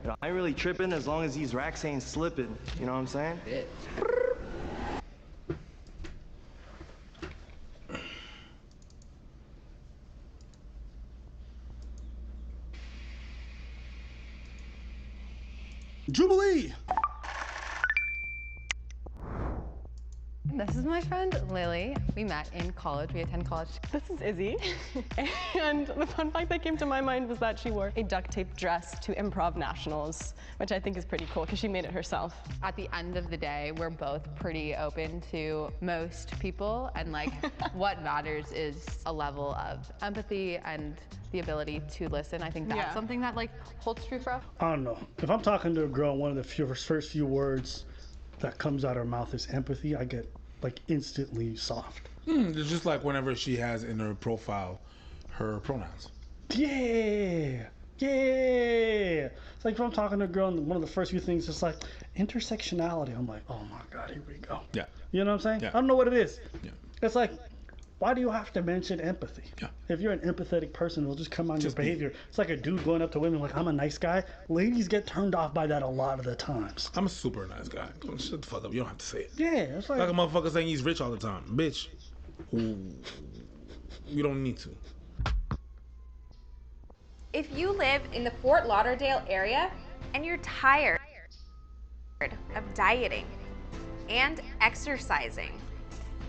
You know, I ain't really tripping as long as these racks ain't slipping. You know what I'm saying? Yeah. Jubilee! This is my friend Lily. We met in college. We attend college. This is Izzy. And the fun fact that came to my mind was that she wore a duct tape dress to Improv Nationals, which I think is pretty cool because she made it herself. At the end of the day, we're both pretty open to most people, and like what matters is a level of empathy and the ability to listen. I think that's something that like holds true for us. I don't know. If I'm talking to a girl, one of the first few words that comes out of her mouth is empathy, I get like instantly soft. It's just like whenever she has in her profile her pronouns. Yeah. It's like if I'm talking to a girl and one of the first few things is like intersectionality. I'm like, oh my God, here we go. Yeah. You know what I'm saying? Yeah. I don't know what it is. Yeah. It's like, why do you have to mention empathy? Yeah. If you're an empathetic person, it'll just come on your behavior. It's like a dude going up to women like, I'm a nice guy. Ladies get turned off by that a lot of the times. I'm a super nice guy. Shut the fuck up. You don't have to say it. Yeah, it's like a motherfucker saying he's rich all the time. Bitch. Ooh. You don't need to. If you live in the Fort Lauderdale area and you're tired of dieting and exercising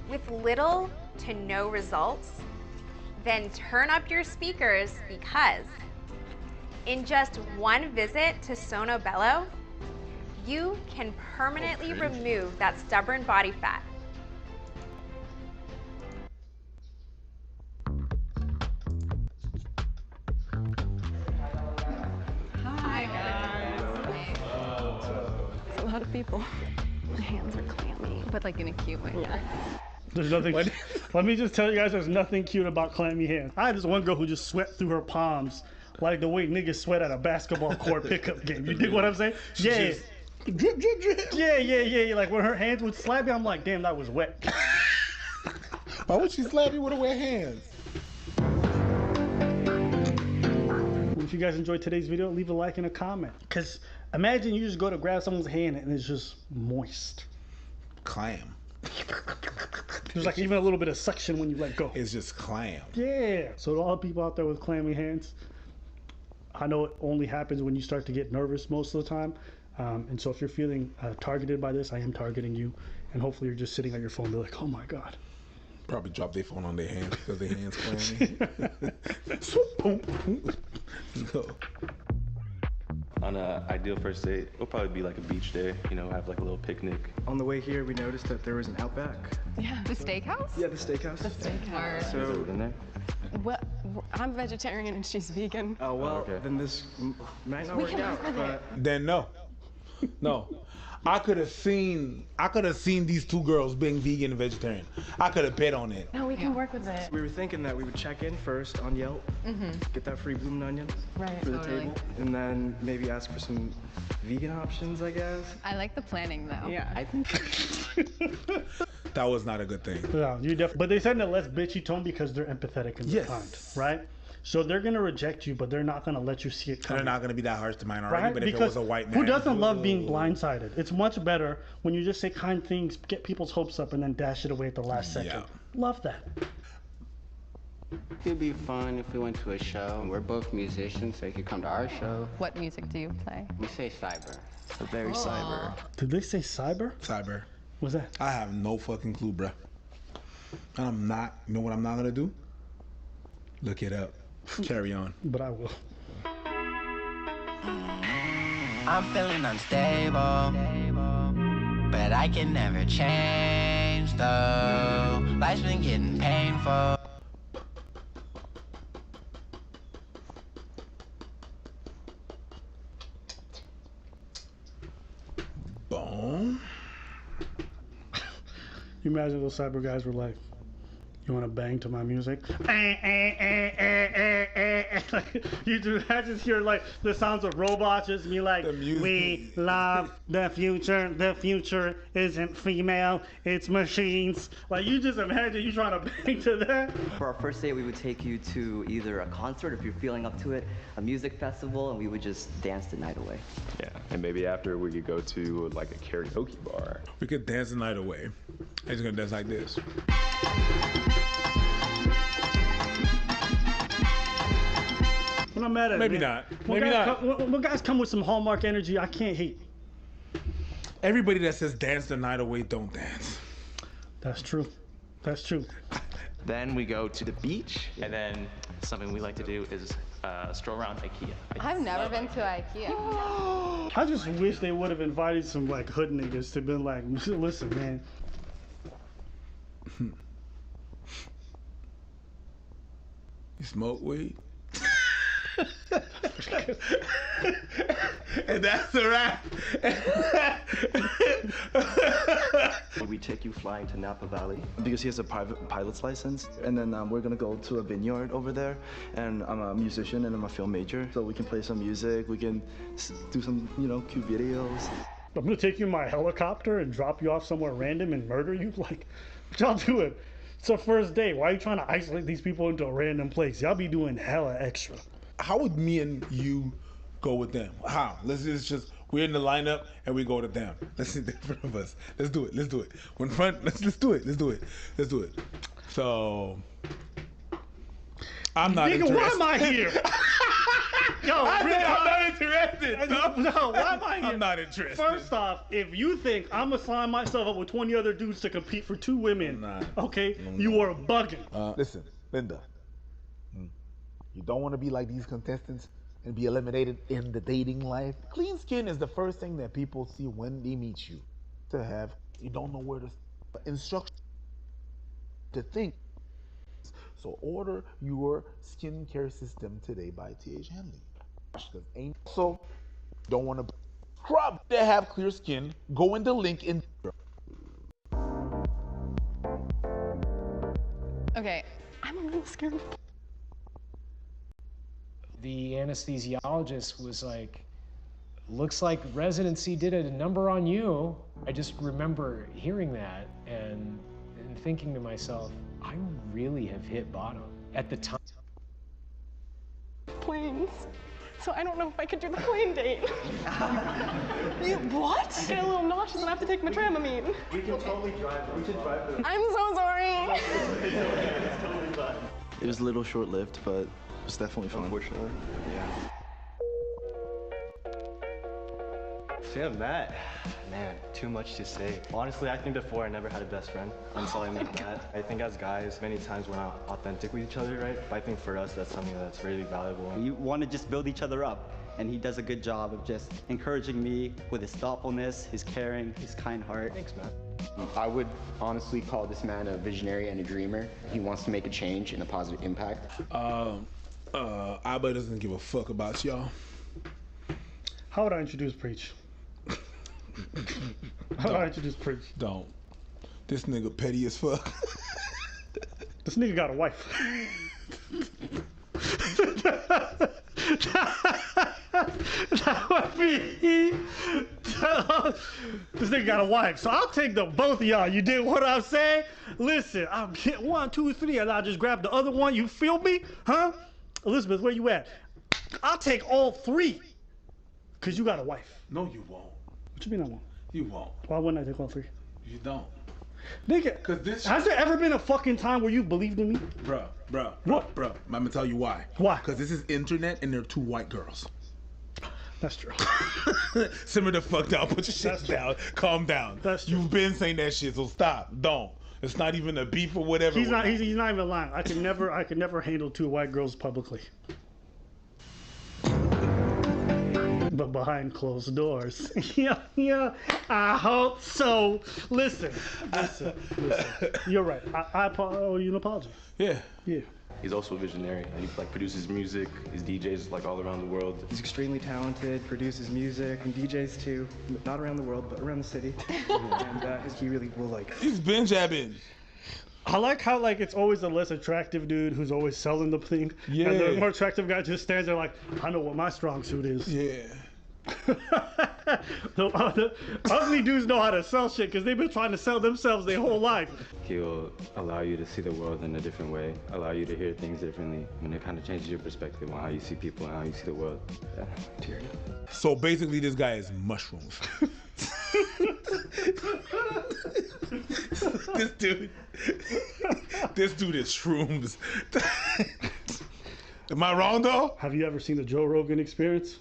with little to no results, then turn up your speakers because in just one visit to Sono Bello, you can permanently remove that stubborn body fat. Hi guys. It's a lot of people. My hands are clammy. But like in a cute way. Yeah. There's nothing. Let me just tell you guys, there's nothing cute about clammy hands. I had this one girl who just sweat through her palms, like the way niggas sweat at a basketball court pickup game. You dig what I'm saying? Yeah. Drip, drip, drip. Yeah. Like when her hands would slap me, I'm like, damn, that was wet. Why would she slap you with her wet hands? If you guys enjoyed today's video, leave a like and a comment. Because imagine you just go to grab someone's hand and it's just moist. Clam. There's like even a little bit of suction when you let go. It's just clam. Yeah. So to all the people out there with clammy hands, I know it only happens when you start to get nervous most of the time. And so if you're feeling targeted by this, I am targeting you. And hopefully you're just sitting at your phone and be like, oh my God. Probably drop their phone on their hands because their hands clammy. No. On an ideal first date, it'll probably be like a beach day, you know, have like a little picnic. On the way here, we noticed that there was an Outback. Yeah. The steakhouse? Yeah, the steakhouse. The steakhouse. Has it been there? Well, I'm vegetarian and she's vegan. Oh, well, okay. then this might not We work can out. work with it. Then no. I could have seen these two girls being vegan and vegetarian. I could have bet on it. No, we can work with it. We were thinking that we would check in first on Yelp, get that free bloomin' onion Right. for the Totally. table, and then maybe ask for some vegan options, I guess. I like the planning though. Yeah. I think That was not a good thing. Yeah, you definitely. But they said in a less bitchy tone because they're empathetic and Yes. kind, right? So they're gonna reject you, but they're not gonna let you see it And coming. they're not going to be that harsh to minority, Right? but if it Because was a white man. who doesn't love being blindsided? It's much better when you just say kind things, get people's hopes up, and then dash it away at the last second. Yeah. Love that. It'd be fun if we went to a show. We're both musicians, so you could come to our show. What music do you play? We say cyber. Very cyber. Did they say cyber? Cyber. What's that? I have no fucking clue, bruh. And I'm not, you know what I'm not going to do? Look it up. Carry on. But I will. I'm feeling unstable, but I can never change though. Life's been getting painful. Boom. You imagine those cyber guys were like, you want to bang to my music? You just hear like the sounds of robots just be like, we love the future isn't female, it's machines. Like you just imagine you trying to bang to that. For our first date, we would take you to either a concert, if you're feeling up to it, a music festival, and we would just dance the night away. Yeah, and maybe after we could go to like a karaoke bar. We could dance the night away. I'm just gonna dance like this. I'm not mad at Maybe it. not. When Maybe guys not. When guys come with some Hallmark energy, I can't hate. Everybody that says dance the night away don't dance. That's true. That's true. Then we go to the beach, and then something we like to do is stroll around IKEA. I've never been to IKEA. I just wish they would have invited some like hood niggas to been like, listen, man. You smoke weed? And that's a wrap. We take you flying to Napa Valley because he has a private pilot's license, and then we're gonna go to a vineyard over there. And I'm a musician and I'm a film major, so we can play some music. We can do some, cute videos. I'm gonna take you in my helicopter and drop you off somewhere random and murder you. Like, what y'all doing? It's our first date. Why are you trying to isolate these people into a random place? Y'all be doing hella extra. How would me and you go with them? How? Let's just we're in the lineup and we go to them. Let's sit in front of us. Let's do it. Let's do it. We're in front. Let's do it. Let's do it. Let's do it. So I'm not interested. Why am I here? Yo, I'm not interested. No, why am I here? I'm not interested. First off, if you think I'm gonna sign myself up with 20 other dudes to compete for 2 women, okay, you are bugging. Listen, Linda. You don't want to be like these contestants and be eliminated in the dating life. Clean skin is the first thing that people see when they meet you. You don't know where to instruct to think. So order your skincare system today by T.H. Hanley. So don't want to scrub to have clear skin. Go in the link in. Okay, I'm a little scared. The anesthesiologist was like, looks like residency did a number on you. I just remember hearing that and thinking to myself, I really have hit bottom. At the time. Planes. So I don't know if I could do the plane date. What? I get a little nauseous and I have to take my Dramamine. We can totally drive. We can drive them. I'm so sorry. It's totally fine. It was a little short-lived, but it was definitely fun. Unfortunately. Yeah. Yeah, Matt. Man, too much to say. Honestly, I think before I never had a best friend until I met Matt. I think as guys, many times we're not authentic with each other, right? But I think for us, that's something that's really valuable. You want to just build each other up, and he does a good job of just encouraging me with his thoughtfulness, his caring, his kind heart. Thanks, Matt. I would honestly call this man a visionary and a dreamer. He wants to make a change and a positive impact. Abba doesn't give a fuck about y'all. How would I introduce Preach? How would I introduce Preach? Don't. This nigga petty as fuck. This nigga got a wife. That would be. This nigga got a wife, so I'll take the both of y'all. You did what I'm saying? Listen, I'll get 1, 2, 3, and I'll just grab the other one. You feel me? Huh? Elizabeth, where you at? I'll take all 3. Cause you got a wife. No, you won't. What you mean I won't? You won't. Why wouldn't I take all 3? You don't. Nigga, has there ever been a fucking time where you believed in me? Bruh. What? I'm gonna tell you why. Why? Because this is internet and they're 2 white girls. That's true. Simmer the fuck down. Put your shit down. Calm down. You've been saying that shit, so stop. Don't. It's not even a beef or whatever. He's not even lying. I could never handle 2 white girls publicly. But behind closed doors. yeah, I hope so. Listen. You're right. I owe you an apology. Yeah. He's also a visionary. He produces music. His DJs all around the world. He's extremely talented, produces music and DJs too. Not around the world, but around the city. And he really will He's been jabbing. I like how like it's always the less attractive dude who's always selling the thing. Yeah. And the more attractive guy just stands there like, I know what my strong suit is. Yeah. The ugly dudes know how to sell shit because they've been trying to sell themselves their whole life. He'll allow you to see the world in a different way, allow you to hear things differently, and it kind of changes your perspective on how you see people and how you see the world. Yeah. So basically, this guy is mushrooms. this dude is shrooms. Am I wrong though? Have you ever seen the Joe Rogan Experience?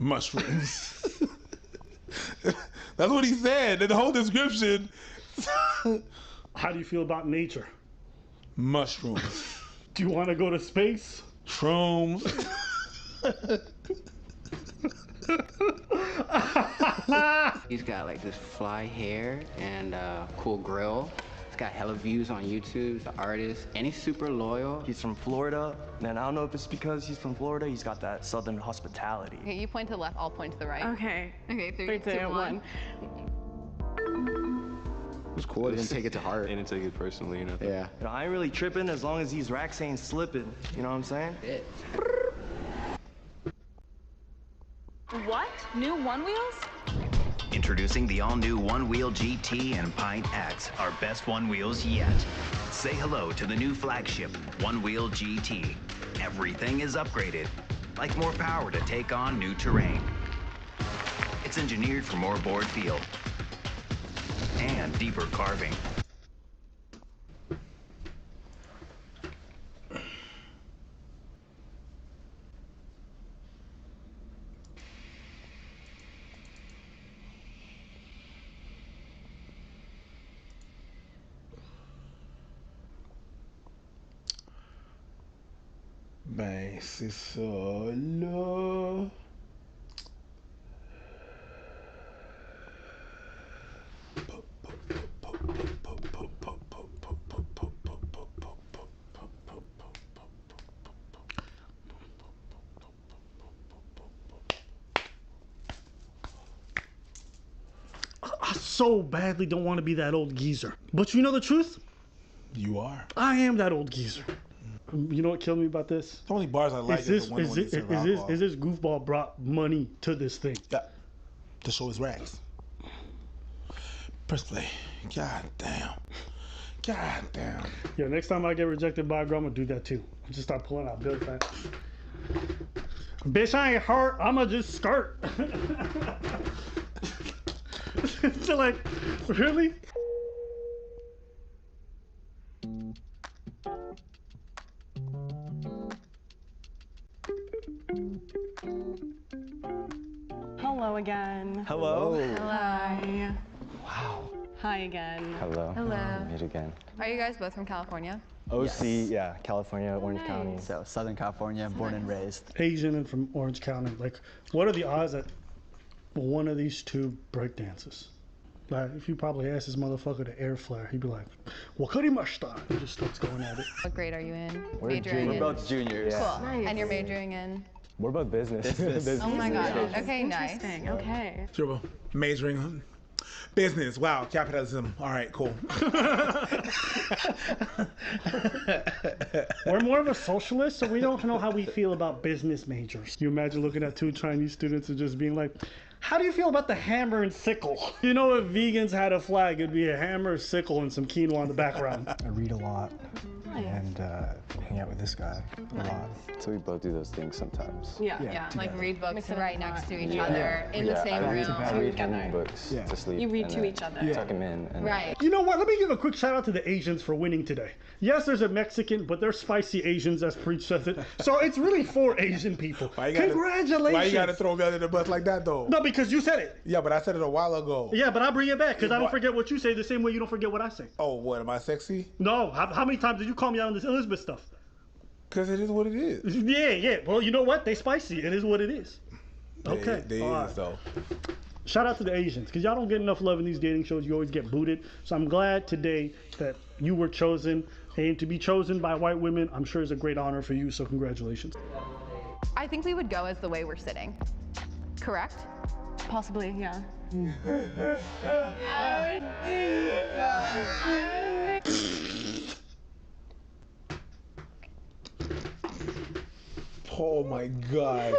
Mushrooms. That's what he said in the whole description. How do you feel about nature? Mushrooms. Do you want to go to space? Shrooms. He's got like this fly hair and cool grill. He's got hella views on YouTube. He's an artist, and he's super loyal. He's from Florida, and I don't know if it's because he's from Florida, he's got that southern hospitality. Okay, you point to the left, I'll point to the right. Okay. Okay, 3, 3, 2, 1. It was cool. I didn't take it to heart. I didn't take it personally, you know. Yeah. You know, I ain't really tripping as long as these racks ain't slipping. You know what I'm saying? What? New One Wheels? Introducing the all-new One Wheel GT and Pint X, our best One Wheels yet. Say hello to the new flagship, One Wheel GT. Everything is upgraded, like more power to take on new terrain. It's engineered for more board feel and deeper carving. Ben, c'est ça, là. I so badly don't want to be that old geezer. But you know the truth? You are. I am that old geezer. You know what killed me about this? The only bars I like is the one when they serve alcohol. Is this goofball brought money to this thing? Yeah. To show his racks. Press play. God damn. God damn. Yeah, next time I get rejected by a girl, I'm gonna do that too. I'll just start pulling out bills back. Bitch, I ain't hurt. I'ma just skirt. So like, really? Hello again. Hello. Hi. Wow. Hi again. Hello. Hello. Meet again. Are you guys both from California? OC, yeah, California, Orange County. So Southern California, born and raised. Asian and from Orange County. Like, what are the odds that one of these two break dances? Like, if you probably ask this motherfucker to air flare, he'd be like, "Wakarimashita." He just starts going at it. What grade are you in? We're Majoring in? both juniors. Cool. And you're majoring in? We're both business. Oh my god. Okay, nice. Interesting. Okay. Sure, majoring in business. Wow, capitalism. All right, cool. We're more of a socialist, so we don't know how we feel about business majors. You imagine looking at two Chinese students and just being like, how do you feel about the hammer and sickle? You know, if vegans had a flag, it'd be a hammer, a sickle, and some quinoa in the background. I read a lot and hang out with this guy a lot. So we both do those things sometimes. Yeah, like read books Mix it right up. next to each Yeah. other in the same I room. read him books to sleep. You read and to then each other. Tuck him in. And Right. You know what? Let me give a quick shout out to the Asians for winning today. Yes, there's a Mexican, but they're spicy Asians, as Preach says it. So it's really for Asian people. Congratulations. Why you gotta throw me under the bus like that, though? No, because you said it. Yeah, but I said it a while ago. Yeah, but I bring it back because I don't forget what you say the same way you don't forget what I say. Oh, what? Am I sexy? No. How many times did you call me out on this Elizabeth stuff? Because it is what it is. Yeah. Well, you know what? They spicy. It is what it is. Okay. They all is, right. though. Shout out to the Asians, because y'all don't get enough love in these dating shows. You always get booted. So I'm glad today that you were chosen. And to be chosen by white women, I'm sure is a great honor for you. So congratulations. I think we would go as the way we're sitting. Correct? Possibly, yeah. Oh my God.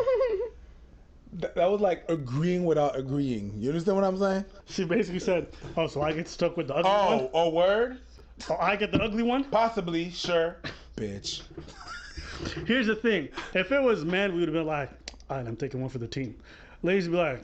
That was like agreeing without agreeing. You understand what I'm saying? She basically said, "Oh, so I get stuck with the ugly one? Oh, word? Oh, I get the ugly one? Possibly, sure. Bitch. Here's the thing. If it was men, we would have been like, all right, I'm taking one for the team. Ladies would be like,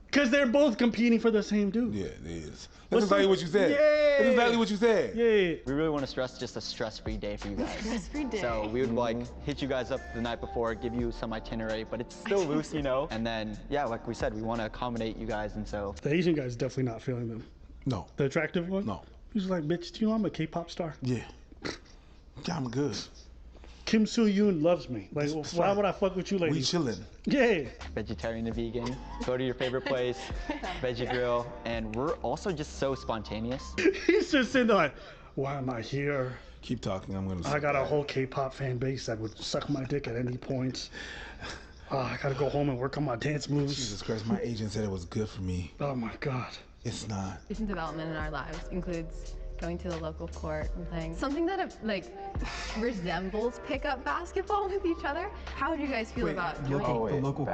because they're both competing for the same dude. Yeah, it is. That's exactly what you said. That's exactly what you said. Yeah. We really want to stress just a stress-free day for you guys. Stress-free day. So we would like hit you guys up the night before, give you some itinerary, but it's still loose, you know. And then, yeah, like we said, we want to accommodate you guys, and so. The Asian guy's definitely not feeling them. No. The attractive one? No. He's like, bitch, do you know I'm a K-pop star? Yeah. Yeah, I'm good. Kim Soo-yoon loves me. Like, why would I fuck with you ladies? We chilling. Yeah. Vegetarian and vegan. Go to your favorite place, Veggie Grill, and we're also just so spontaneous. He's just sitting there like, why am I here? Keep talking, I'm gonna. I got a whole K-pop fan base that would suck my dick at any point. I gotta go home and work on my dance moves. Jesus Christ, my agent said it was good for me. Oh my God. It's not. Recent development in our lives includes going to the local court and playing something that like resembles pickup basketball with each other. How would you guys feel about the local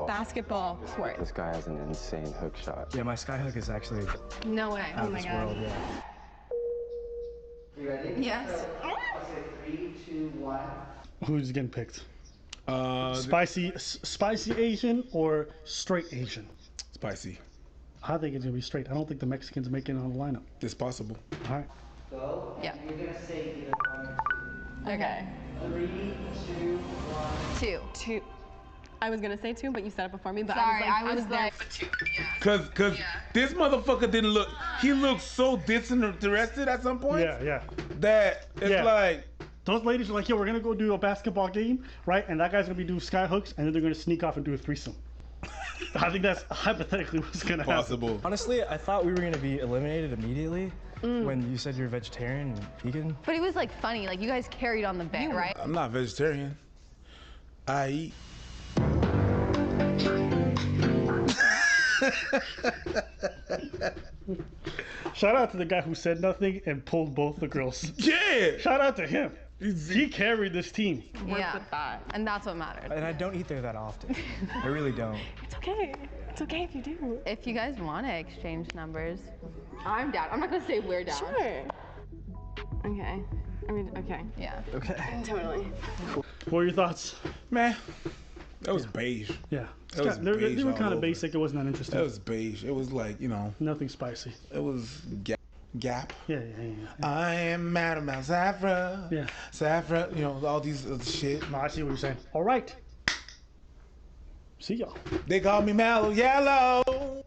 Basketball court. This guy has an insane hook shot. Yeah, my sky hook is actually No way. out Oh of my this God. world. Yeah. You ready? Yes. 3, 2, 1. Who's getting picked? Spicy Asian or straight Asian? Spicy. I think it's gonna be straight. I don't think the Mexicans make it on the lineup. It's possible. All right. Go. Yeah. You're gonna say either 1 or 2. Okay. 3, 2, 1. 2. I was gonna say 2, but you said it before me. But Sorry, I was there. for 2. Yeah. Cause this motherfucker didn't look. He looked so disinterested at some point. Yeah. That it's like. Those ladies are like, yo, we're gonna go do a basketball game, right? And that guy's gonna be doing sky hooks, and then they're gonna sneak off and do a threesome. I think that's hypothetically what's gonna happen. Honestly, I thought we were gonna be eliminated immediately when you said you're vegetarian and vegan. But it was like funny. Like you guys carried on the bit, right? I'm not vegetarian. I eat. Shout out to the guy who said nothing and pulled both the girls. Yeah. Shout out to him. He carried this team. Yeah. And that's what mattered. And I don't eat there that often. I really don't. It's okay. It's okay if you do. If you guys want to exchange numbers, I'm down. I'm not gonna say we're down. Sure. Okay. I mean, okay. Yeah. Okay. Totally. What are your thoughts? Man, that was beige. Yeah. That was They beige were all kind of over. basic. It wasn't that interesting. That was beige. It was like, you know. Nothing spicy. It was Gap. Yeah. I am mad about Safra. Yeah. Safra, you know, all these shit. No, I see what you're saying. All right. See y'all. They call me Mellow Yellow.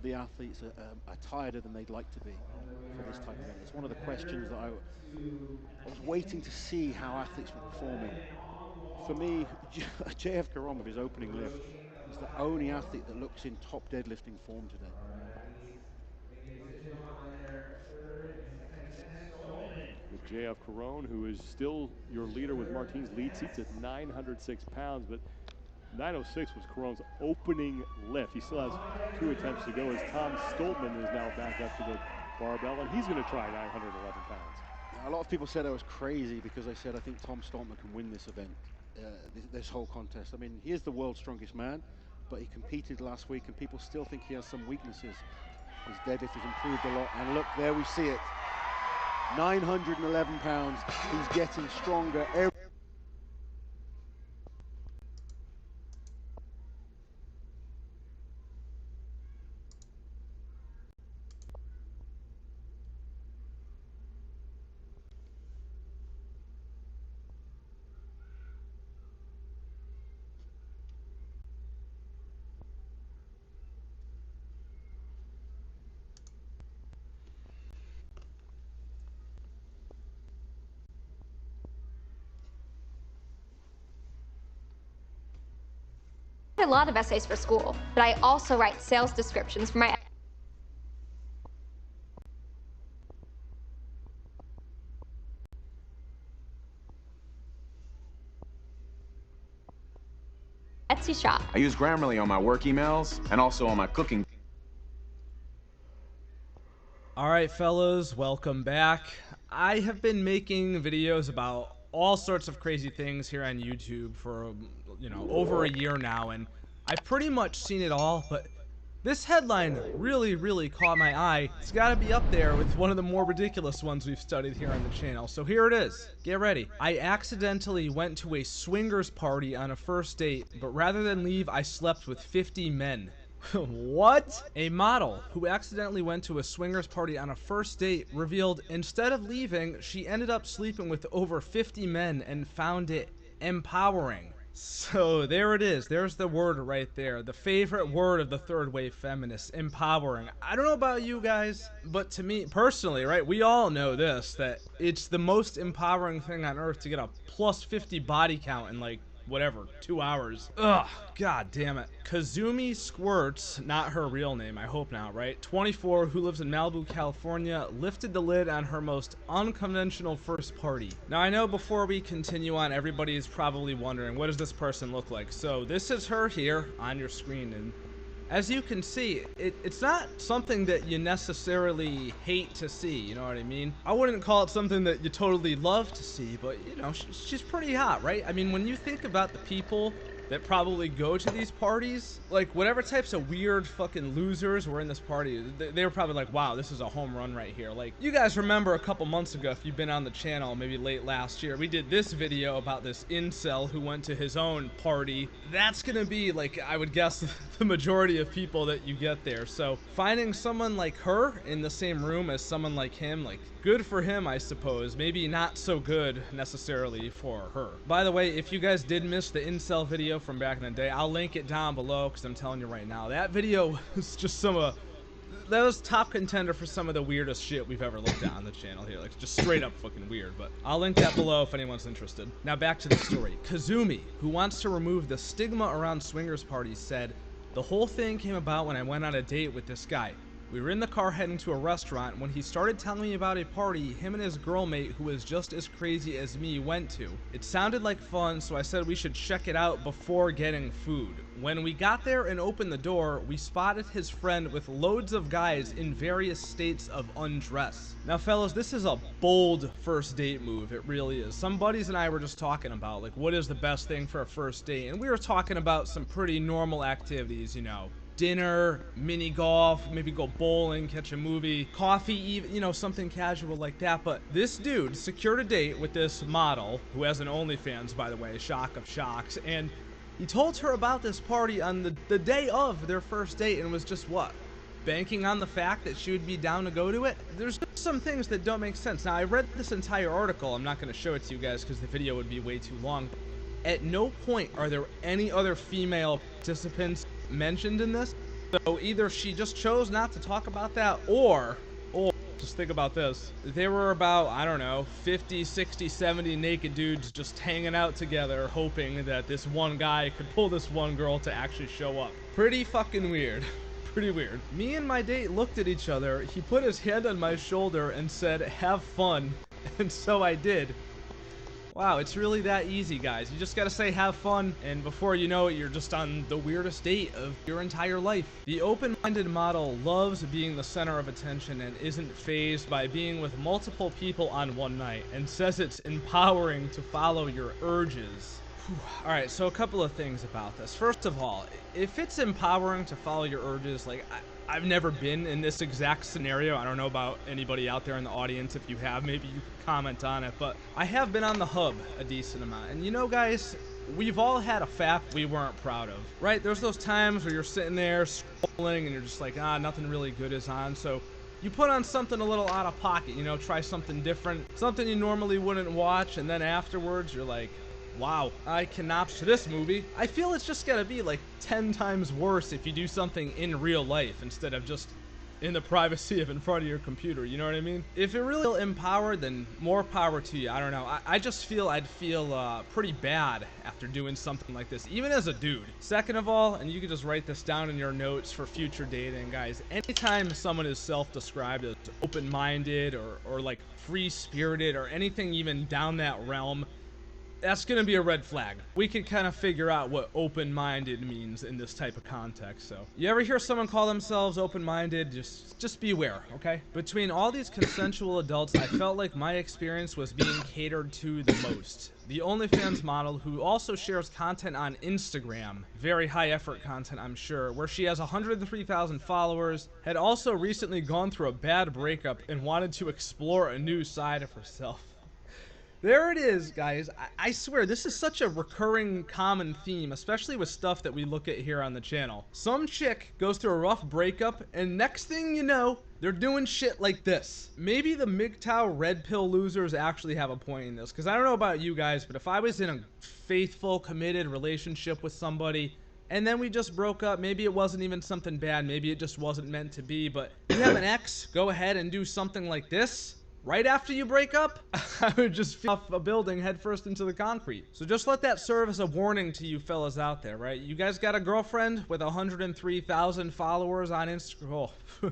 The athletes are tireder than they'd like to be for this type of event. It's one of the questions that I was waiting to see how athletes were performing. For me, JF Caron with his opening lift is the only athlete that looks in top deadlifting form today. With JF Caron, who is still your leader with Martine's lead seats at 906 pounds, but 906 was Caron's opening lift. He still has 2 attempts to go as Tom Stoltman is now back up to the barbell, and he's going to try 911 pounds. A lot of people said I was crazy because I said I think Tom Stoltman can win this event, this whole contest. I mean, he is the world's strongest man, but he competed last week, and people still think he has some weaknesses. His deadlift has improved a lot, and look, there we see it. 911 pounds. He's getting stronger every I write a lot of essays for school, but I also write sales descriptions for my Etsy shop. I use Grammarly on my work emails and also on my cooking. All right, fellas, welcome back. I have been making videos about all sorts of crazy things here on YouTube for, you know, over a year now, and I've pretty much seen it all, but this headline really caught my eye. It's got to be up there with one of the more ridiculous ones we've studied here on the channel. So here it is. Get ready. I accidentally went to a swingers party on a first date, but rather than leave, I slept with 50 men. What? A model who accidentally went to a swingers party on a first date revealed instead of leaving, she ended up sleeping with over 50 men and found it empowering. So there it is. There's the word right there. The favorite word of the third wave feminists, empowering. I don't know about you guys, but to me personally, right, we all know this, that it's the most empowering thing on earth to get a plus 50 body count in like whatever, 2 hours. Ugh, god damn it. Kazumi Squirts, not her real name, I hope not, right? 24, who lives in Malibu, California, lifted the lid on her most unconventional first party. Now I know before we continue on, everybody is probably wondering, what does this person look like? So this is her here on your screen, and as you can see, it's not something that you necessarily hate to see, you know what I mean? I wouldn't call it something that you totally love to see, but, you know, she's pretty hot, right? I mean, when you think about the people that probably go to these parties, like, whatever types of weird fucking losers were in this party, they were probably like, wow, this is a home run right here. Like, you guys remember a couple months ago, if you've been on the channel, maybe late last year, we did this video about this incel who went to his own party. That's gonna be, like, I would guess, the majority of people that you get there. So finding someone like her in the same room as someone like him, like, good for him, I suppose. Maybe not so good necessarily for her. By the way, if you guys did miss the incel video from back in the day, I'll link it down below, because I'm telling you right now, that video was just that was top contender for some of the weirdest shit we've ever looked at on the channel here. Like, just straight up fucking weird, but I'll link that below if anyone's interested. Now back to the story. Kazumi, who wants to remove the stigma around swingers parties, said, "The whole thing came about when I went on a date with this guy. We were in the car heading to a restaurant when he started telling me about a party him and his girlmate, who was just as crazy as me, went to. It sounded like fun, so I said we should check it out before getting food. When we got there and opened the door, we spotted his friend with loads of guys in various states of undress." Now fellas, this is a bold first date move, it really is. Some buddies and I were just talking about, like, what is the best thing for a first date, and we were talking about some pretty normal activities, you know, dinner, mini golf, maybe go bowling, catch a movie, coffee, even, you know, something casual like that. But this dude secured a date with this model, who has an OnlyFans, by the way, shock of shocks, and he told her about this party on the day of their first date, and was just, what, banking on the fact that she would be down to go to it? There's some things that don't make sense. Now, I read this entire article. I'm not going to show it to you guys because the video would be way too long. At no point are there any other female participants mentioned in this. So either she just chose not to talk about that, or just think about this. There were about, I don't know, 50, 60, 70 naked dudes just hanging out together, hoping that this one guy could pull this one girl to actually show up. Pretty fucking weird. Pretty weird. Me and my date looked at each other. He put his hand on my shoulder and said, "Have fun." And so I did. Wow, it's really that easy, guys. You just gotta say have fun, and before you know it, you're just on the weirdest date of your entire life. The open-minded model loves being the center of attention and isn't fazed by being with multiple people on one night, and says it's empowering to follow your urges. Alright, so a couple of things about this. First of all, if it's empowering to follow your urges, like, I've never been in this exact scenario. I don't know about anybody out there in the audience. If you have, maybe you could comment on it, but I have been on the hub a decent amount. And you know, guys, we've all had a fact we weren't proud of, right? There's those times where you're sitting there scrolling and you're just like, nothing really good is on, so you put on something a little out of pocket, you know, try something different, something you normally wouldn't watch, and then afterwards you're like, wow, I cannot watch this movie. I feel it's just gotta be like 10 times worse if you do something in real life instead of just in the privacy of in front of your computer, you know what I mean? If it really feel empowered, then more power to you. I don't know. I just feel I'd feel pretty bad after doing something like this, even as a dude. Second of all, and you can just write this down in your notes for future dating, guys, anytime someone is self-described as open-minded or like free-spirited or anything even down that realm, that's gonna be a red flag. We can kind of figure out what open-minded means in this type of context. So you ever hear someone call themselves open-minded, just beware, okay? Between all these consensual adults, I felt like my experience was being catered to the most. The OnlyFans model, who also shares content on Instagram, very high effort content I'm sure, where she has 103,000 followers, had also recently gone through a bad breakup and wanted to explore a new side of herself. There it is, guys. I swear, this is such a recurring common theme, especially with stuff that we look at here on the channel. Some chick goes through a rough breakup, and next thing you know, they're doing shit like this. Maybe the MGTOW red pill losers actually have a point in this, because I don't know about you guys, but if I was in a faithful, committed relationship with somebody, and then we just broke up, maybe it wasn't even something bad, maybe it just wasn't meant to be, but you have an ex, go ahead and do something like this? Right after you break up, I would just fall off a building headfirst into the concrete. So just let that serve as a warning to you fellas out there, right? You guys got a girlfriend with 103,000 followers on Instagram. Oh,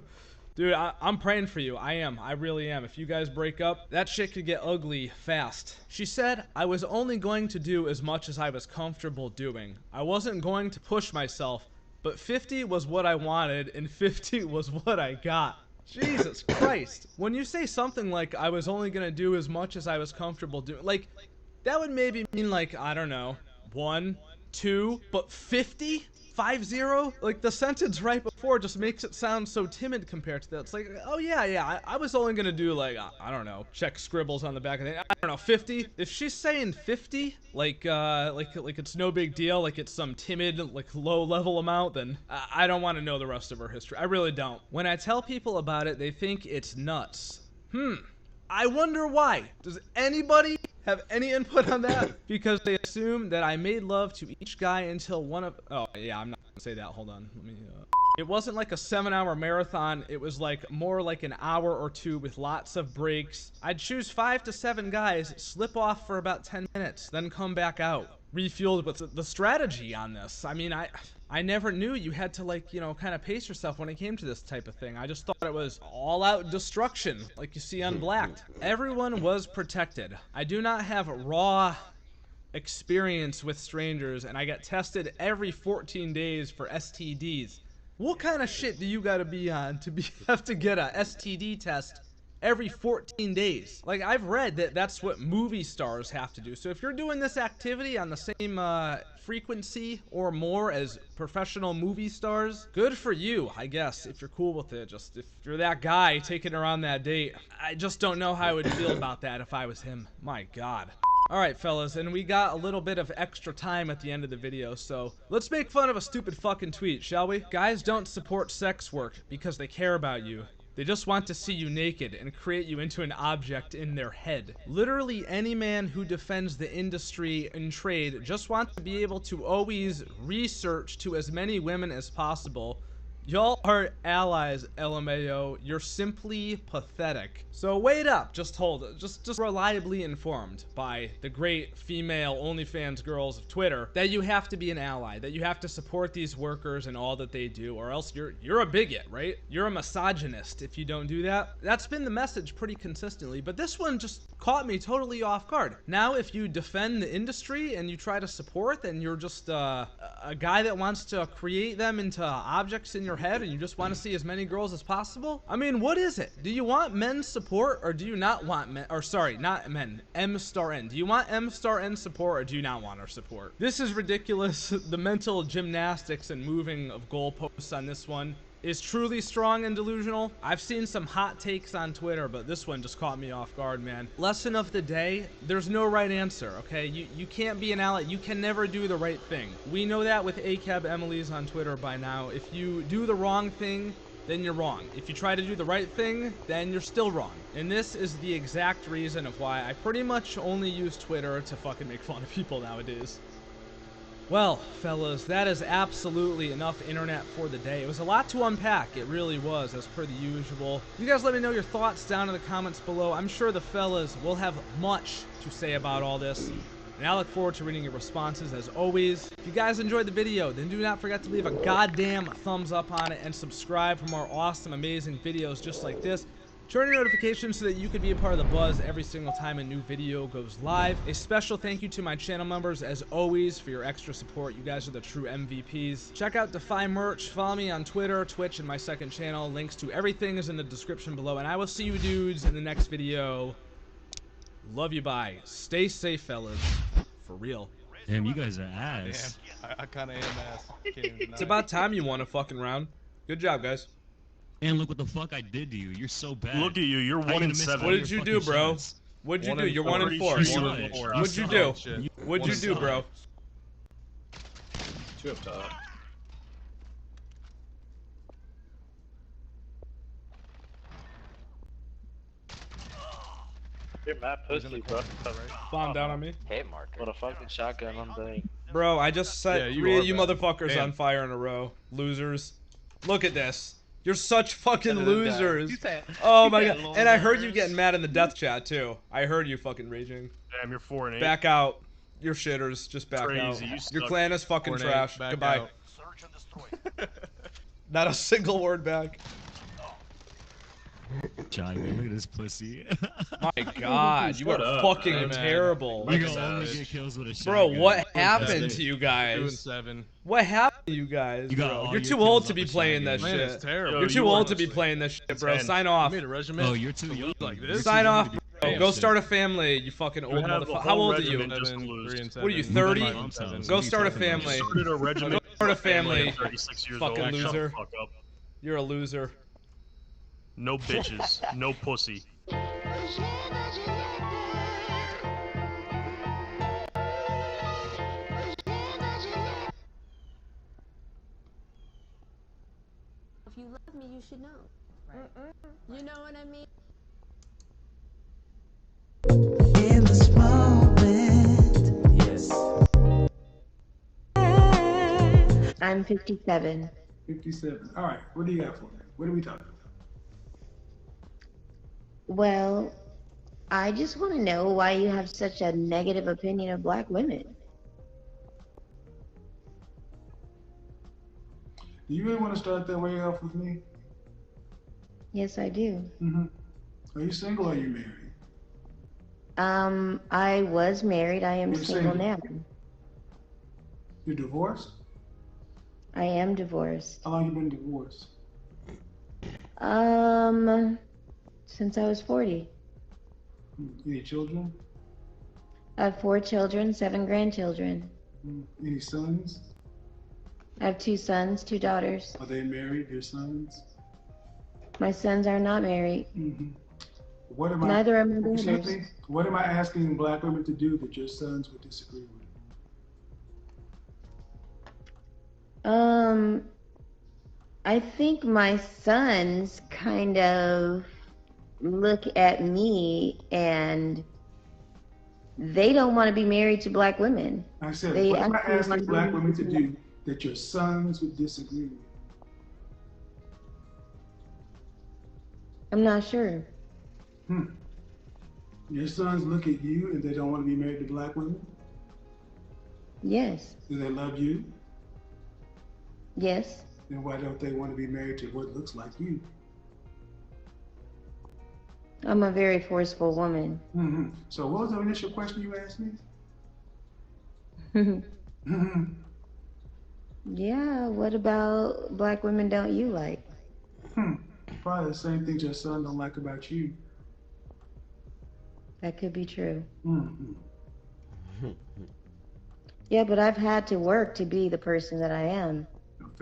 dude, I'm praying for you. I am. I really am. If you guys break up, that shit could get ugly fast. She said, I was only going to do as much as I was comfortable doing. I wasn't going to push myself, but 50 was what I wanted and 50 was what I got. Jesus Christ. When you say something like, I was only gonna do as much as I was comfortable doing, like, that would maybe mean like, I don't know, 1, 2, but 50? 5-0? Like, the sentence right before just makes it sound so timid compared to that. It's like, oh yeah, I was only gonna do like, I don't know, check scribbles on the back of the, I don't know, 50? If she's saying 50, like it's no big deal, like it's some timid, like low-level amount, then I don't want to know the rest of her history. I really don't. When I tell people about it, they think it's nuts. I wonder why. Does anybody have any input on that? Because they assume that I made love to each guy until one of... Oh, yeah, I'm not gonna say that. Hold on. Let me... It wasn't like a 7-hour marathon. It was like more like an hour or two with lots of breaks. I'd choose 5 to 7 guys, slip off for about 10 minutes, then come back out. Refueled with the strategy on this. I mean, I never knew you had to, like, you know, kind of pace yourself when it came to this type of thing. I just thought it was all-out destruction, like you see on Blacked. Everyone was protected. I do not have raw experience with strangers, and I get tested every 14 days for STDs. What kind of shit do you gotta be on to have to get a STD test every 14 days? Like, I've read that that's what movie stars have to do. So if you're doing this activity on the same frequency or more as professional movie stars, good for you, I guess, if you're cool with it. Just if you're that guy taking her on that date, I just don't know how I would feel about that if I was him. My God. Alright, fellas, and we got a little bit of extra time at the end of the video, so let's make fun of a stupid fucking tweet, shall we? Guys don't support sex work because they care about you. They just want to see you naked and create you into an object in their head. Literally any man who defends the industry and trade just wants to be able to always research to as many women as possible. Y'all are allies, LMAO. You're simply pathetic. So wait up, just hold it. Just reliably informed by the great female OnlyFans girls of Twitter that you have to be an ally, that you have to support these workers and all that they do, or else you're a bigot, right? You're a misogynist if you don't do that. That's been the message pretty consistently, but this one just caught me totally off guard. Now, if you defend the industry and you try to support, then you're just a guy that wants to create them into objects in your head and you just want to see as many girls as possible? I mean, what is it? Do you want men's support or do you not want men, or sorry, not men, M*N. Do you want M*N support or do you not want our support? This is ridiculous. The mental gymnastics and moving of goalposts on this one is truly strong and delusional. I've seen some hot takes on Twitter, but this one just caught me off guard, man. Lesson of the day, there's no right answer, okay? You can't be an ally. You can never do the right thing. We know that with ACAB Emily's on Twitter by now. If you do the wrong thing, then you're wrong. If you try to do the right thing, then you're still wrong. And this is the exact reason of why I pretty much only use Twitter to fucking make fun of people nowadays. Well, fellas, that is absolutely enough internet for the day. It was a lot to unpack. It really was, as per the usual. You guys let me know your thoughts down in the comments below. I'm sure the fellas will have much to say about all this. And I look forward to reading your responses as always. If you guys enjoyed the video, then do not forget to leave a goddamn thumbs up on it and subscribe for more awesome, amazing videos just like this. Turn your notifications so that you can be a part of the buzz every single time a new video goes live. A special thank you to my channel members, as always, for your extra support. You guys are the true MVPs. Check out Defy merch. Follow me on Twitter, Twitch, and my second channel. Links to everything is in the description below. And I will see you dudes in the next video. Love you, bye. Stay safe, fellas. For real. Damn, you guys are ass. Damn, I kind of am ass. Can't even deny It's about time you won a fucking round. Good job, guys. And look what the fuck I did to you. You're so bad. Look at you. You're 1-7. What did you do, bro? What'd you do? You're 1-4. What'd you do? What'd you do, bro? 2 up top. You're mad pussy, bro. Bomb down on me. Hit marker. What a fucking shotgun on the. Bro, I just set you 3 are of you bad. motherfuckers Damn. on fire in a row. Losers. Look at this. You're such fucking Better than that. losers. You said- Oh you my said god. And I heard you losers. getting mad in the death chat too. I heard you fucking raging. Damn, you're 4-8. Back out. You're shitters. Just back Crazy, out. you Your suck. clan is fucking 4-8, trash. back Goodbye. out. Not a single word back. Johnny, man, look at this pussy. My god, you Shut are up, fucking man. terrible. You can only get kills with a Bro, shotgun. what happened to you guys? 2-7. What happened to you guys, You got bro? all You're your too kills old off to be the playing that shotgun. Man, shit. it's terrible. You're Yo, too you old to be honestly- playing this shit, bro. 10. Sign off. You made a regiment? Oh, you're too young. Like You're this? Sign too young off, to be bro. playing Go shit. start a family, you fucking old have the motherfucker. whole How old are you? regiment just to lose. What are you, 7. 30? What Go are you start a talking about? family. Started a regiment. Go start a family. 36 years Fucking old. Shut the loser. fuck up. You're a loser. No bitches. No pussy. If you love me, you should know. You know what I mean? In this moment, yes. I'm 57. 57. All right, what do you got for me? What are we talking about? Well, I just want to know why you have such a negative opinion of black women. Do you really want to start that way off with me? Yes, I do. Are you single or are you married? I was married. I am You're single single. now. You're divorced? I am divorced. How long you been divorced? Since I was 40. Any children? I have 4 children, 7 grandchildren. Any sons? I have 2 sons, 2 daughters. Are they married, your sons? My sons are not married. What am I? Neither are my Excuse daughters. me? What am I asking black women to do that your sons would disagree with? I think my sons kind of look at me and they don't want to be married to black women. I said, They what am I actually want asking to black be women to married do that your sons would disagree with? I'm not sure. Your sons look at you and they don't want to be married to black women? Yes. Do they love you? Yes. Then why don't they want to be married to what looks like you? I'm a very forceful woman. So what was the initial question you asked me? Yeah, what about black women don't you like? Probably the same things your son don't like about you. That could be true. Yeah, but I've had to work to be the person that I am.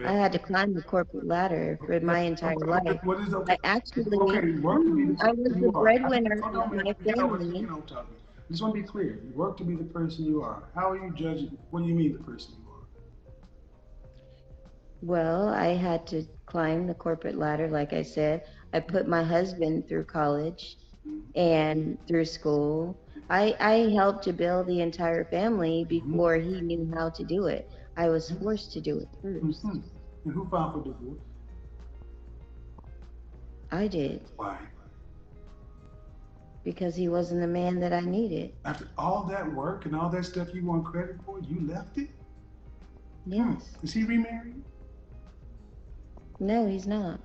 I had to climb the corporate ladder for my entire life. What is I actually, you work to be the I was person the you are. breadwinner Hold on, of my man. You know what- family. you know what I'm talking about. I just want to be clear. You work to be the person you are. How are you judging? What do you mean the person you are? Well, I had to climb the corporate ladder, like I said. I put my husband through college and through school. I helped to build the entire family before he knew how to do it. I was forced to do it first. And who filed for divorce? I did. Why? Because he wasn't the man that I needed. After all that work and all that stuff you want credit for, you left it? Yes. Is he remarried? No, he's not.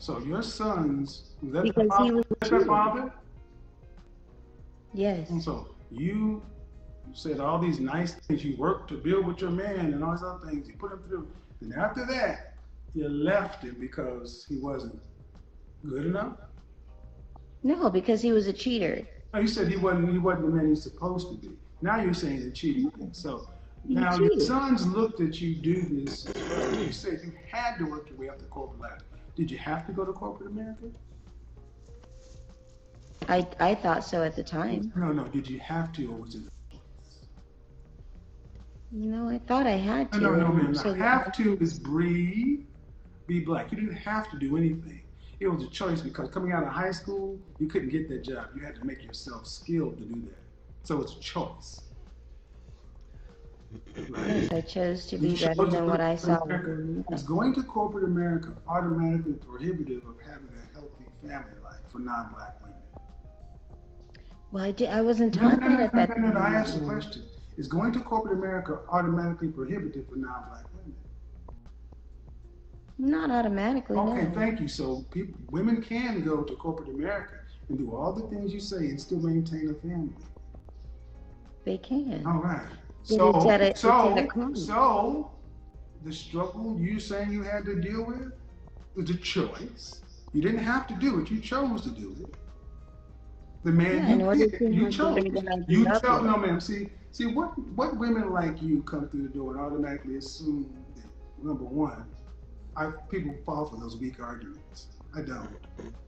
So your sons, was that Because he was their father? Yes. And so you said all these nice things. You worked to build with your man and all these other things. You put him through. Then after that, you left him because he wasn't good enough? No, because he was a cheater. No, you said he wasn't the man he's supposed to be. Now you're saying he cheated. So He now your cheated. sons looked at you do this. You said you had to work your way up the corporate ladder. Did you have to go to corporate America? I thought so at the time. No. Did you have to, or was it? No, I thought I had to. No, ma'am. So Have to is breathe, be black. You didn't have to do anything. It was a choice because coming out of high school, you couldn't get that job. You had to make yourself skilled to do that. So it's a choice. yes, I chose to be You better chose than what I saw. Is going to corporate America automatically prohibitive of having a healthy family life for non-black women? Well, I wasn't No, talking at that no, I asked the time. question. Is going to corporate America automatically prohibitive for non-black women? Not automatically, Okay, no. thank you. So women can go to corporate America and do all the things you say and still maintain a family. They can. All right. But it's at a cost. So the struggle you saying you had to deal with was a choice. You didn't have to do it. You chose to do it. The man Yeah, in you order did, to you have chose. better than I You grew up chose. with. No, ma'am. See what women like you come through the door and automatically assume that number one, people fall for those weak arguments. I don't.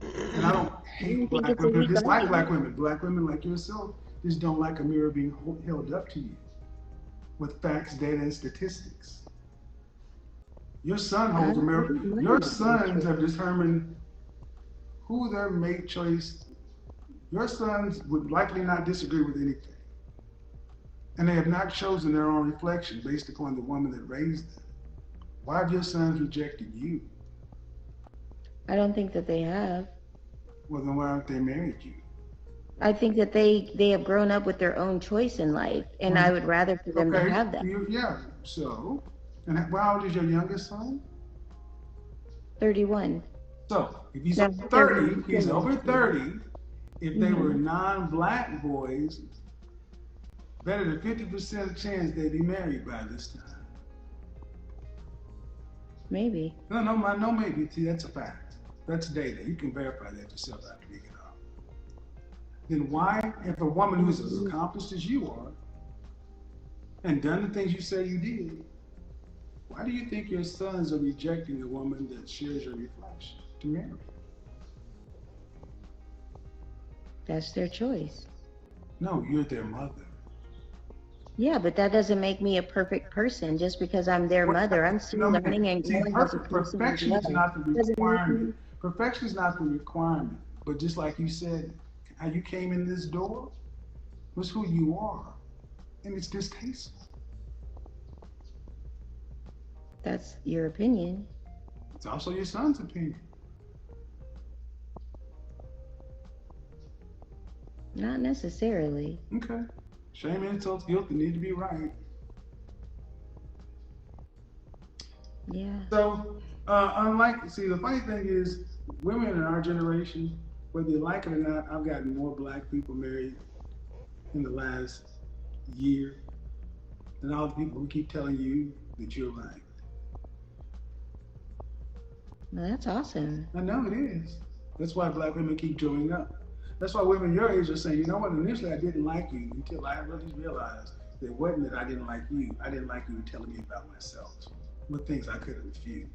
And I don't hate black women, I dislike black women. Black women like yourself just don't like a mirror being held up to you with facts, data, and statistics. Your son holds a mirror. Your sons have determined who their mate choice. Your sons would likely not disagree with anything. And they have not chosen their own reflection based upon the woman that raised them. Why have your sons rejected you? I don't think that they have. Well, then why haven't they married you? I think that they have grown up with their own choice in life, and I would rather for them to have that. Yeah, so, and how old is your youngest son? 31. So, if he's No, over 30, he's 30. over 30. If they were Mhm. non-black boys, better than 50% chance they'd be married by this time. Maybe. No, maybe. See, that's a fact. That's data. You can verify that yourself after we get off. Then why, if a woman who's as accomplished as you are, and done the things you say you did, why do you think your sons are rejecting a woman that shares your reflection to marry? That's their choice. No, you're their mother. Yeah, but that doesn't make me a perfect person just because I'm their mother. I'm still learning and See, growing as a person as perfection is well. not the Doesn't make me- requirement. Perfection is not the requirement. But just like you said, how you came in this door was who you are. And it's distasteful. That's your opinion. It's also your son's opinion. Not necessarily. Okay. Shame, insults, guilt, they need to be right. Yeah. So, see, the funny thing is, women in our generation, whether you like it or not, I've gotten more black people married in the last year than all the people who keep telling you that you're right. Well, that's awesome. I know it is. That's why black women keep showing up. That's why women your age are saying, you know what, initially I didn't like you until I really realized that it wasn't that I didn't like you. I didn't like you telling me about myself, with things I could have refused.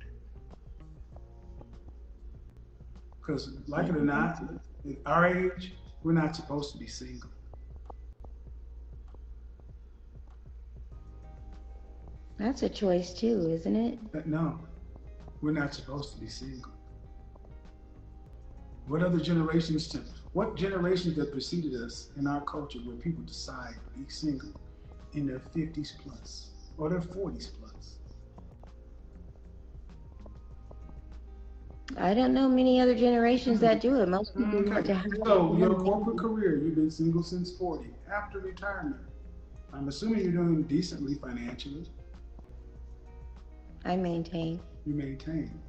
Because like it or not, at our age, we're not supposed to be single. That's a choice too, isn't it? No, we're not supposed to be single. What generations that preceded us in our culture where people decide to be single in their 50s plus or their 40s plus? I don't know many other generations that do it. Most people want to have So your corporate career, you've been single since 40. After retirement, I'm assuming you're doing decently financially. I maintain. You maintain.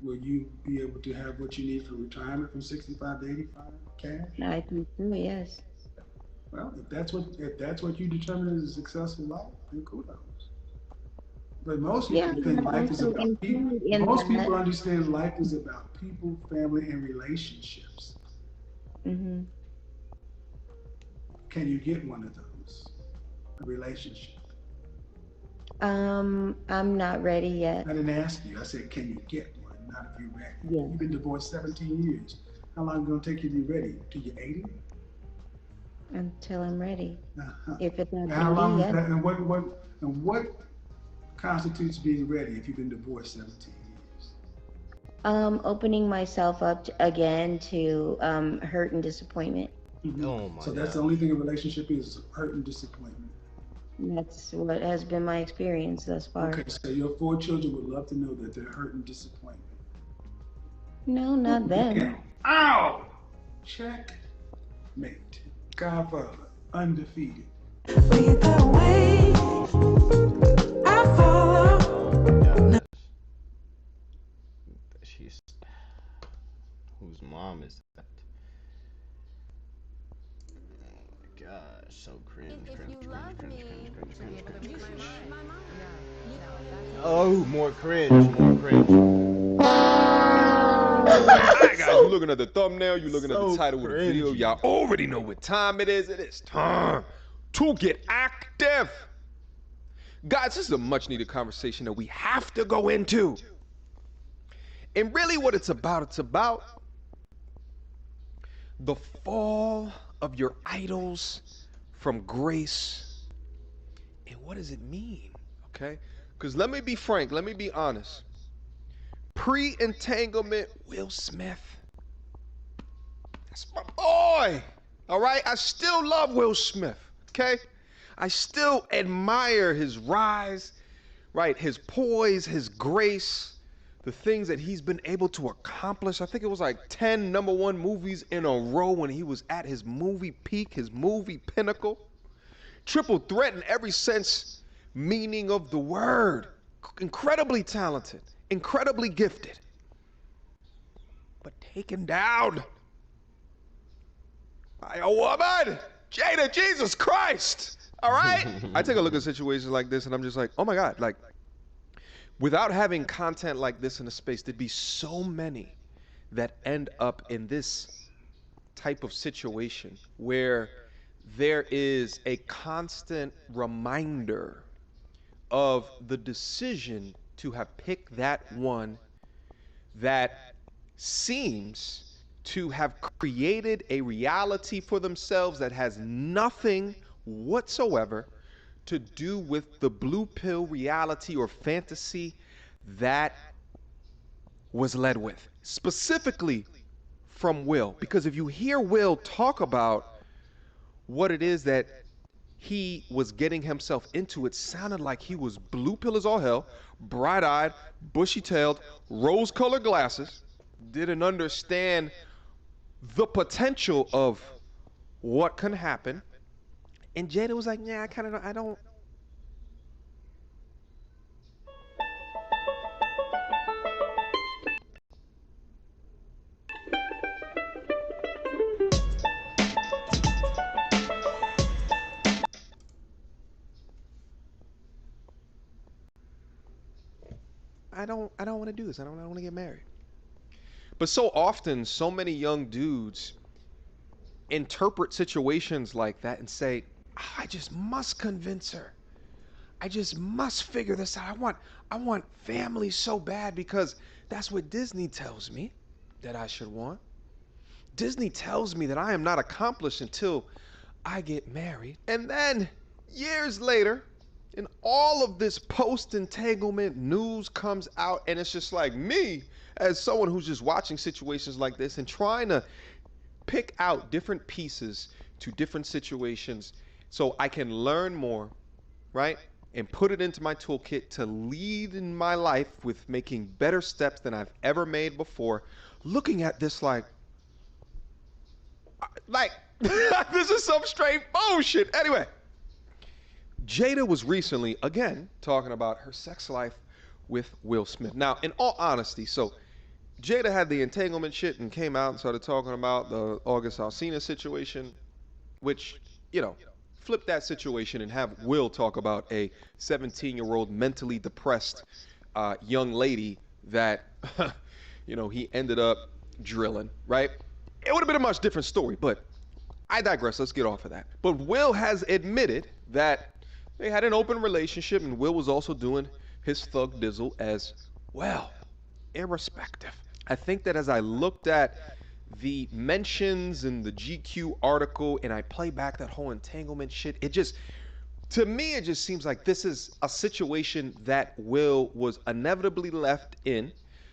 will you be able to have what you need for retirement from 65 to 85 cash? I think so, yes. Well, if that's what you determine as a successful life, then kudos. But most people think life is about people. Most people understand life is about people, family, and relationships. Mm-hmm. Can you get one of those? A relationship? I'm not ready yet. I didn't ask you. I said, can you get one? Not if you're ready. Yeah. You've been divorced 17 years. How long is it going to take you to be ready? Till you're 80? Until I'm ready. Uh-huh. If it's not How long ready is yet. that? And what constitutes being ready if you've been divorced 17 years? Opening myself up again to hurt and disappointment. Mm-hmm. Oh my So that's the only thing a relationship is, hurt and disappointment. That's what has been my experience thus far. Okay, so your 4 children would love to know that they're hurt and disappointment. No, not them. Yeah. Ow! Check. Mate. Godfather. Undefeated. She's whose mom is that? Oh my gosh, so cringe. Oh, more cringe, more cringe. Alright guys, you're looking at the thumbnail, you're looking at the title of the video. Y'all already know what time it is. It is time to get active. Guys, this is a much needed conversation that we have to go into. And really what it's about the fall of your idols from grace. And what does it mean? Okay? Because let me be frank, let me be honest. Pre-entanglement, Will Smith. That's my boy. All right? I still love Will Smith. Okay? I still admire his rise, right? His poise, his grace, the things that he's been able to accomplish. I think it was like 10 #1 movies in a row when he was at his movie peak, his movie pinnacle. Triple threat in every sense, meaning of the word. Incredibly talented, incredibly gifted, but taken down by a woman. Jada, Jesus Christ. All right? I take a look at situations like this and I'm just like, oh my God, like, without having content like this in a space, there'd be so many that end up in this type of situation where there is a constant reminder of the decision to have picked that one that seems to have created a reality for themselves that has nothing whatsoever to do with the blue pill reality or fantasy that was led with, specifically from Will. Because if you hear Will talk about what it is that he was getting himself into, it sounded like he was blue pill as all hell, bright-eyed, bushy-tailed, rose-colored glasses, didn't understand the potential of what can happen. And Jada was like, yeah, I don't. I don't want to do this. I don't want to get married. But so often, so many young dudes interpret situations like that and say, I just must convince her. I just must figure this out. I want family so bad because that's what Disney tells me that I should want. Disney tells me that I am not accomplished until I get married. And then years later, and all of this post-entanglement news comes out, and it's just like me, as someone who's just watching situations like this and trying to pick out different pieces to different situations so I can learn more, right? And put it into my toolkit to lead in my life with making better steps than I've ever made before. Looking at this like this is some straight bullshit. Anyway, Jada was recently, again, talking about her sex life with Will Smith. Now, in all honesty, so Jada had the entanglement shit and came out and started talking about the August Alsina situation, which, you know, flip that situation and have Will talk about a 17-year-old mentally depressed young lady that, you know, he ended up drilling, right? It would have been a much different story, but I digress. Let's get off of that. But Will has admitted that they had an open relationship, and Will was also doing his thug dizzle as well. Irrespective. I think that as I looked at the mentions in the GQ article and I play back that whole entanglement shit, it just, to me, it just seems like this is a situation that Will was inevitably left in.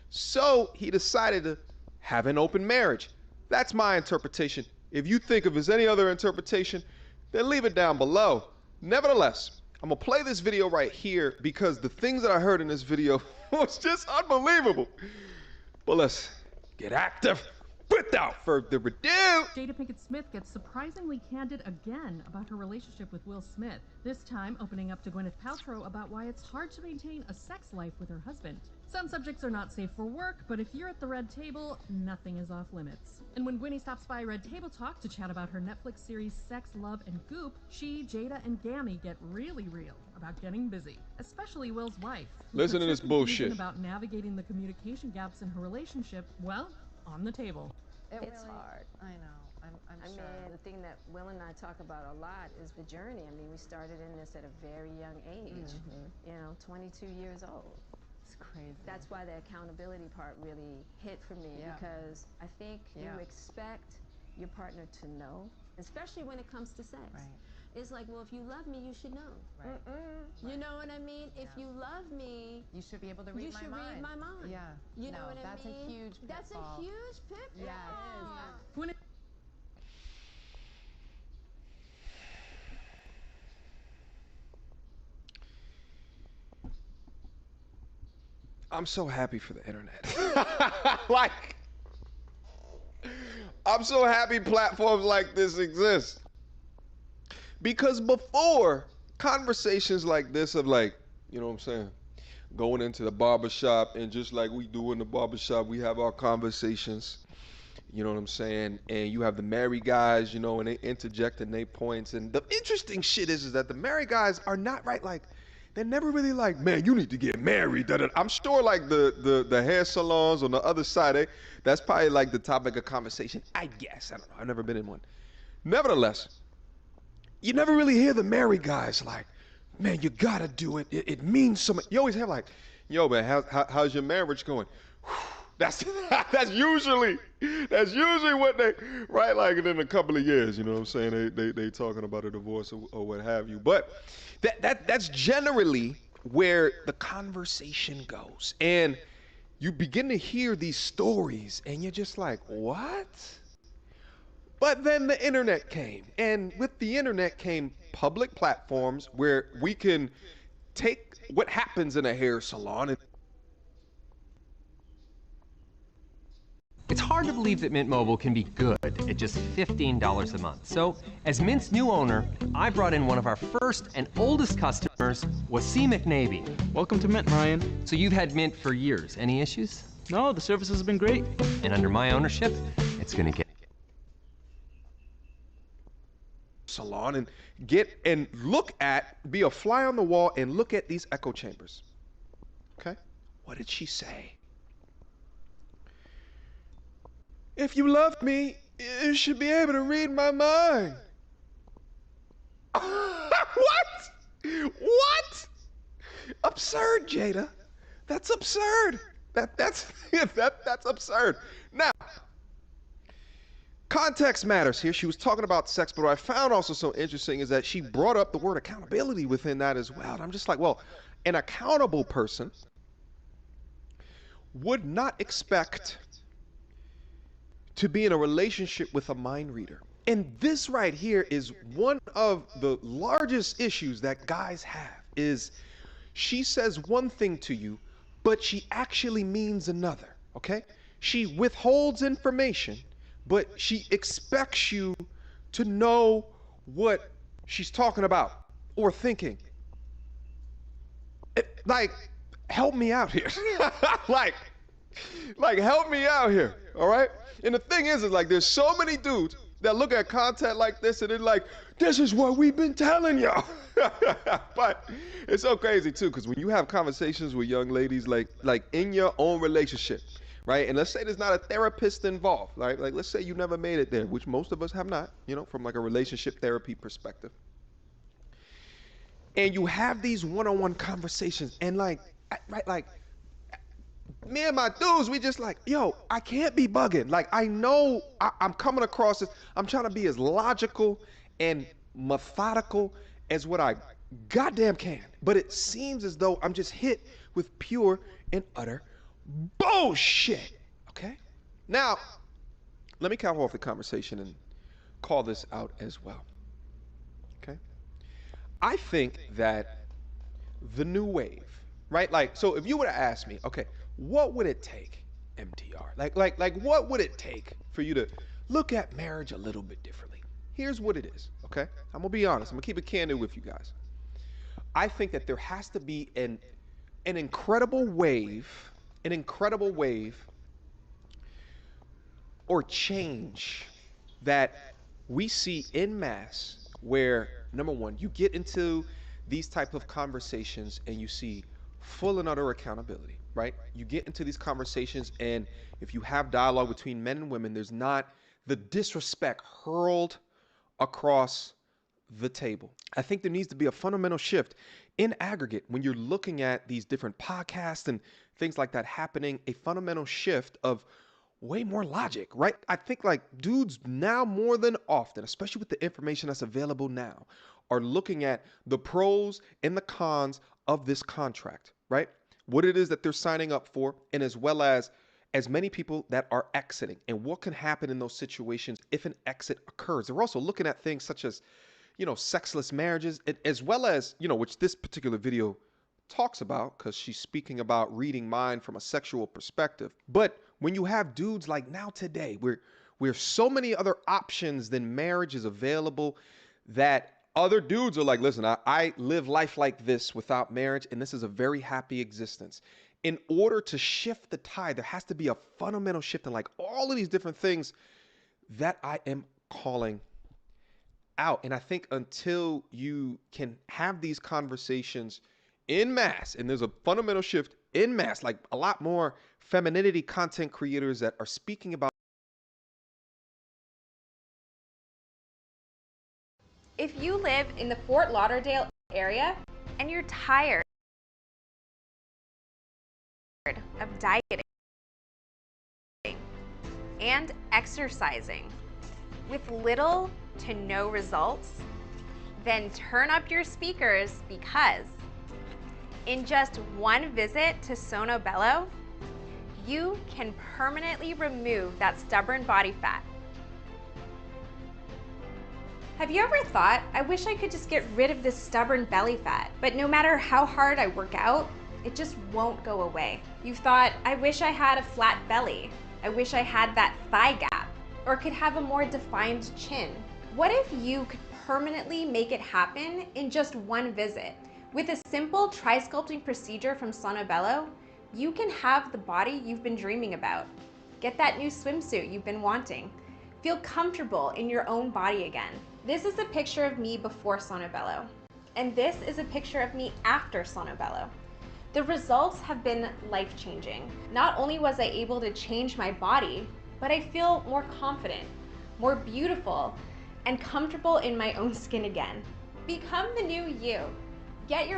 So he decided to have an open marriage. That's my interpretation. If you think of as any other interpretation, then leave it down below. Nevertheless, I'm gonna play this video right here because the things that I heard in this video was just unbelievable. But let's get active. Without further ado, Jada Pinkett Smith gets surprisingly candid again about her relationship with Will Smith, this time opening up to Gwyneth Paltrow about why it's hard to maintain a sex life with her husband. Some subjects are not safe for work, but if you're at the Red Table, nothing is off limits. And when Gwyneth stops by Red Table Talk to chat about her Netflix series Sex, Love, and Goop, she, Jada, and Gammy get really real about getting busy, especially Will's wife. Listen to this bullshit. About navigating the communication gaps in her relationship, well, on the table. It's hard. I know. I'm sure. I mean, the thing that Will and I talk about a lot is the journey. I mean, we started in this at a very young age. You know, 22 years old. It's crazy. That's why the accountability part really hit for me, because I think you expect your partner to know, especially when it comes to sex. Right. It's like, well, if you love me, you should know. Right. You know what I mean? If you love me, you should be able to read you my should mind. read my mind. Yeah. You know what I that's mean? a huge pitfall. That's a huge pitfall. Yeah, it is. I'm so happy for the internet. Like, I'm so happy platforms like this exist. Because before, conversations like this of like, you know what I'm saying, going into the barbershop and just like we do in the barbershop, we have our conversations, you know what I'm saying, and you have the married guys, you know, and they interject and they points. And the interesting shit is that the married guys are not right, like, they're never really like, man, you need to get married. I'm sure like the hair salons on the other side, that's probably like the topic of conversation, I guess. I don't know. I've never been in one. Nevertheless, you never really hear the married guys like, man, you gotta do it. It means so much. You always have like, yo, man, how's your marriage going? That's usually what they, right? Like in a couple of years, you know what I'm saying? They talking about a divorce or what have you. But that's generally where the conversation goes. And you begin to hear these stories and you're just like, what? But then the internet came, and with the internet came public platforms where we can take what happens in a hair salon and It's hard to believe that Mint Mobile can be good at just $15 a month. So, as Mint's new owner, I brought in one of our first and oldest customers, Wasim McNavy. Welcome to Mint, Ryan. So you've had Mint for years. Any issues? No, the service has been great. And under my ownership, it's gonna get salon and be a fly on the wall and look at these echo chambers. Okay? What did she say? If you love me, you should be able to read my mind. What? What? Absurd, Jada. That's absurd. That's absurd. Now, context matters here. She was talking about sex, but what I found also so interesting is that she brought up the word accountability within that as well. And I'm just like, well, an accountable person would not expect to be in a relationship with a mind reader. And this right here is one of the largest issues that guys have, is she says one thing to you, but she actually means another, okay? She withholds information, but she expects you to know what she's talking about or thinking. Like, help me out here. Like, Like, help me out here, all right? And the thing is like, there's so many dudes that look at content like this and they're like, this is what we've been telling y'all. But it's so crazy too, because when you have conversations with young ladies, like in your own relationship, right? And let's say there's not a therapist involved, right? Like, let's say you never made it there, which most of us have not, you know, from like a relationship therapy perspective. And you have these one-on-one conversations, and like, right, like, me and my dudes, we just like, yo, I can't be bugging. Like, I know I'm coming across this. I'm trying to be as logical and methodical as what I goddamn can. But it seems as though I'm just hit with pure and utter bullshit. Okay? Now, let me cap off the conversation and call this out as well. Okay? I think that the new wave, right? Like, so if you were to ask me, okay, what would it take, MTR? Like what would it take for you to look at marriage a little bit differently? Here's what it is, okay? I'm gonna be honest. I'm gonna keep it candid with you guys. I think that there has to be an incredible wave or change that we see en masse where, number one, you get into these type of conversations and you see full and utter accountability, right? You get into these conversations, and if you have dialogue between men and women, there's not the disrespect hurled across the table. I think there needs to be a fundamental shift in aggregate when you're looking at these different podcasts and things like that happening, a fundamental shift of way more logic, right? I think like dudes now more than often, especially with the information that's available now, are looking at the pros and the cons of this contract, right? What it is that they're signing up for, and as well as many people that are exiting and what can happen in those situations if an exit occurs. They're also looking at things such as, you know, sexless marriages, as well as, you know, which this particular video talks about because she's speaking about reading mind from a sexual perspective. But when you have dudes like now today, where so many other options than marriage is available, that other dudes are like, listen, I live life like this without marriage, and this is a very happy existence. In order to shift the tide, there has to be a fundamental shift in like all of these different things that I am calling out. And I think until you can have these conversations en masse, and there's a fundamental shift en masse, like a lot more femininity content creators that are speaking about. If you live in the Fort Lauderdale area and you're tired of dieting and exercising with little to no results, then turn up your speakers, because in just one visit to Sono Bello, you can permanently remove that stubborn body fat. Have you ever thought, I wish I could just get rid of this stubborn belly fat, but no matter how hard I work out, it just won't go away? You've thought, I wish I had a flat belly. I wish I had that thigh gap, or could have a more defined chin. What if you could permanently make it happen in just one visit? With a simple tri-sculpting procedure from Sono Bello, you can have the body you've been dreaming about. Get that new swimsuit you've been wanting. Feel comfortable in your own body again. This is a picture of me before Sono Bello, and this is a picture of me after Sono Bello. The results have been life-changing. Not only was I able to change my body, but I feel more confident, more beautiful, and comfortable in my own skin again. Become the new you. Get your